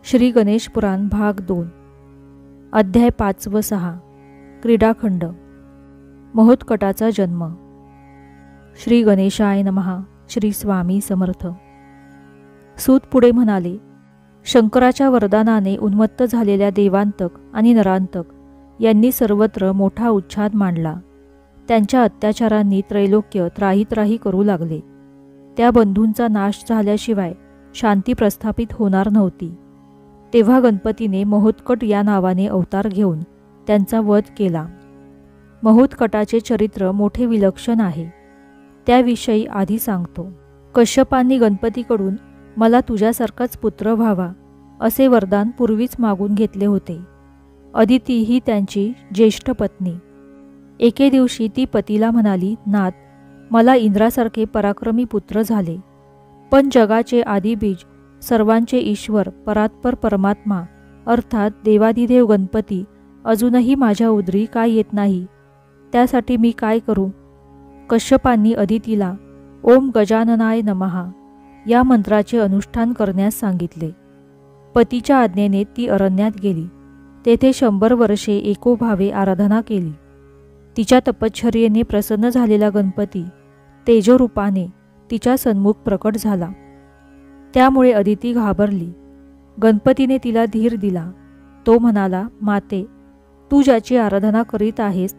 श्री गणेश पुराण भाग 2 अध्याय 5 व 6 क्रीडाखंड महोत्कटाचा जन्म। श्री गणेशाय नमः। श्री स्वामी समर्थ। सूत पुढे म्हणाले, शंकराच्या वरदानाने उन्मत्त झालेल्या देवांतक आणि नरांतक यांनी सर्वत्र मोठा उच्छाद मांडला। त्यांच्या अत्याचारांनी त्रैलोक्य त्राही करू लागले। त्या बंधूंचा नाश झाल्याशिवाय शांती प्रस्थापित होणार नव्हती। तेव्हा गणपतीने महोत्कट या नावाने अवतार घेऊन त्यांचा वध केला। महोत्कटाचे चरित्र मोठे विलक्षण आहे, त्याविषयी आधी सांगतो। कश्यपांनी गणपतीकडून मला तुझ्यासारखाच पुत्र व्हावा असे वरदान पूर्वीच मागून घेतले होते। अदिती ही त्यांची ज्येष्ठ पत्नी। एके दिवशी ती पतीला म्हणाली, नाथ, मला इंद्रासारखे पराक्रमी पुत्र झाले, पण जगाचे आदिबीज, सर्वांचे ईश्वर, परात्पर परमात्मा अर्थात देवाधिदेव गणपती अजूनही माझ्या उदरी काय येत नाही, त्यासाठी मी काय करू? कश्यपांनी अदितीला ओम गजाननाय नमः या मंत्राचे अनुष्ठान करण्यास सांगितले। पतीच्या आज्ञेने ती अरण्यात गेली। तेथे 100 वर्षे एकोभावे आराधना केली। तिच्या तपश्चर्येने प्रसन्न झालेला गणपती तेजोरूपाने तिच्या सन्मुख प्रकट झाला। त्यामुळे अदिती घाबरली। गणपतीने तिला धीर दिला। तो म्हणाला, माते, तू ज्याची आराधना करीत आहेस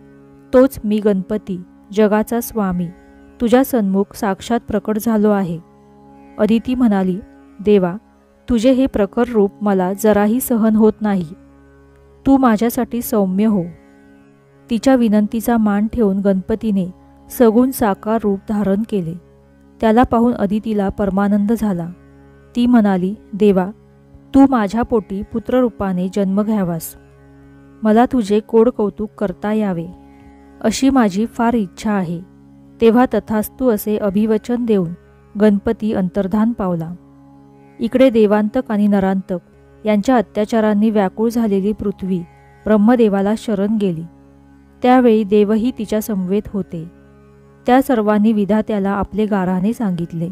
तोच मी गणपती, जगाचा स्वामी, तुझ्या सन्मुख साक्षात प्रकट झालो आहे। अदिती म्हणाली, देवा, तुझे हे प्रखर रूप मला जराही सहन होत नाही, तू माझ्यासाठी सौम्य हो। तिच्या विनंतीचा मान ठेवून गणपतीने सगुण साकार रूप धारण केले। त्याला पाहून अदितीला परमानंद झाला। ती म्हणाली, देवा, तू माझ्या पोटी पुत्ररूपाने जन्म घ्यावास, मला तुझे कोड कौतुक करता यावे अशी माझी फार इच्छा आहे। तेव्हा तथास्तु असे अभिवचन देऊन गणपती अंतर्धान पावला। इकडे देवांतक आणि नरांतक यांच्या अत्याचारांनी व्याकुळ झालेली पृथ्वी ब्रह्मदेवाला शरण गेली। त्यावेळी देवही तिच्या समवेत होते। त्या सर्वांनी विधात्याला आपले गाऱ्हाणे सांगितले।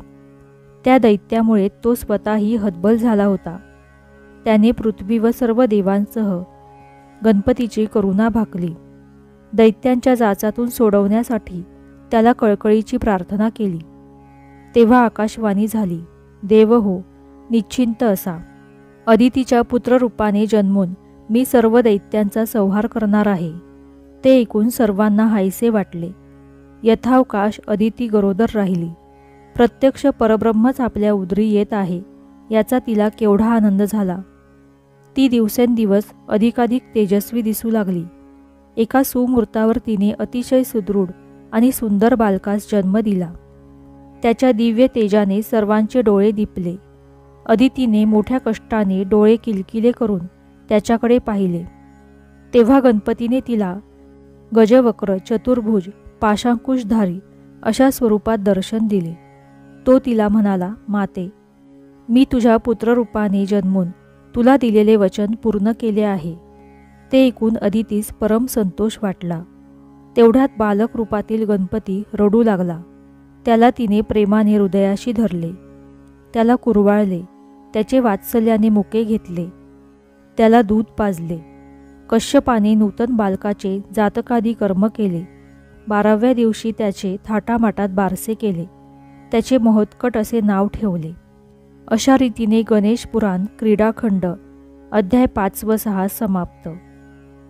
त्या दैत्यामुळे तो स्वतःही हतबल झाला होता। त्याने पृथ्वी व सर्व देवांसह गणपतीची करुणा भाकली। दैत्यांच्या जाचातून सोडवण्यासाठी त्याला कळकळीची प्रार्थना केली। तेव्हा आकाशवाणी झाली, देव हो, निश्चिंत असा, अदितीच्या पुत्ररूपाने जन्मून मी सर्व दैत्यांचा संहार करणार आहे। ते ऐकून सर्वांना हायसे वाटले। यथावकाश अदिती गरोदर राहिली। प्रत्यक्ष परब्रह्मच आपल्या उदरी येत आहे याचा तिला केवढा आनंद झाला। ती दिवसेंदिवस अधिकाधिक तेजस्वी दिसू लागली। एका सुमुहूर्तावर तिने अतिशय सुदृढ आणि सुंदर बालकास जन्म दिला। त्याच्या दिव्य तेजाने सर्वांचे डोळे दिपले। अदितीने मोठ्या कष्टाने डोळे किलकिले करून त्याच्याकडे पाहिले। तेव्हा गणपतीने तिला गजवक्र, चतुर्भुज, पाशांकुशधारी अशा स्वरूपात दर्शन दिले। तो तिला म्हणाला, माते, मी तुझ्या पुत्ररूपाने जन्मून तुला दिलेले वचन पूर्ण केले आहे। ते ऐकून अदितीस परम संतोष वाटला। तेवढ्यात बालक रूपातील गणपती रडू लागला। त्याला तिने प्रेमाने हृदयाशी धरले, त्याला कुरवाळले, त्याचे वात्सल्याने मुके घेतले, त्याला दूध पाजले। कश्यपाने नूतन बालकाचे जातकादी कर्म केले। 12व्या दिवशी त्याचे थाटामाटात बारसे केले, त्याचे महोत्कट असे नाव ठेवले। अशा रीतीने गणेश पुराण क्रीडाखंड अध्याय 5 व 6 समाप्त।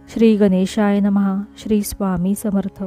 श्री गणेशाय नमः। श्री स्वामी समर्थ।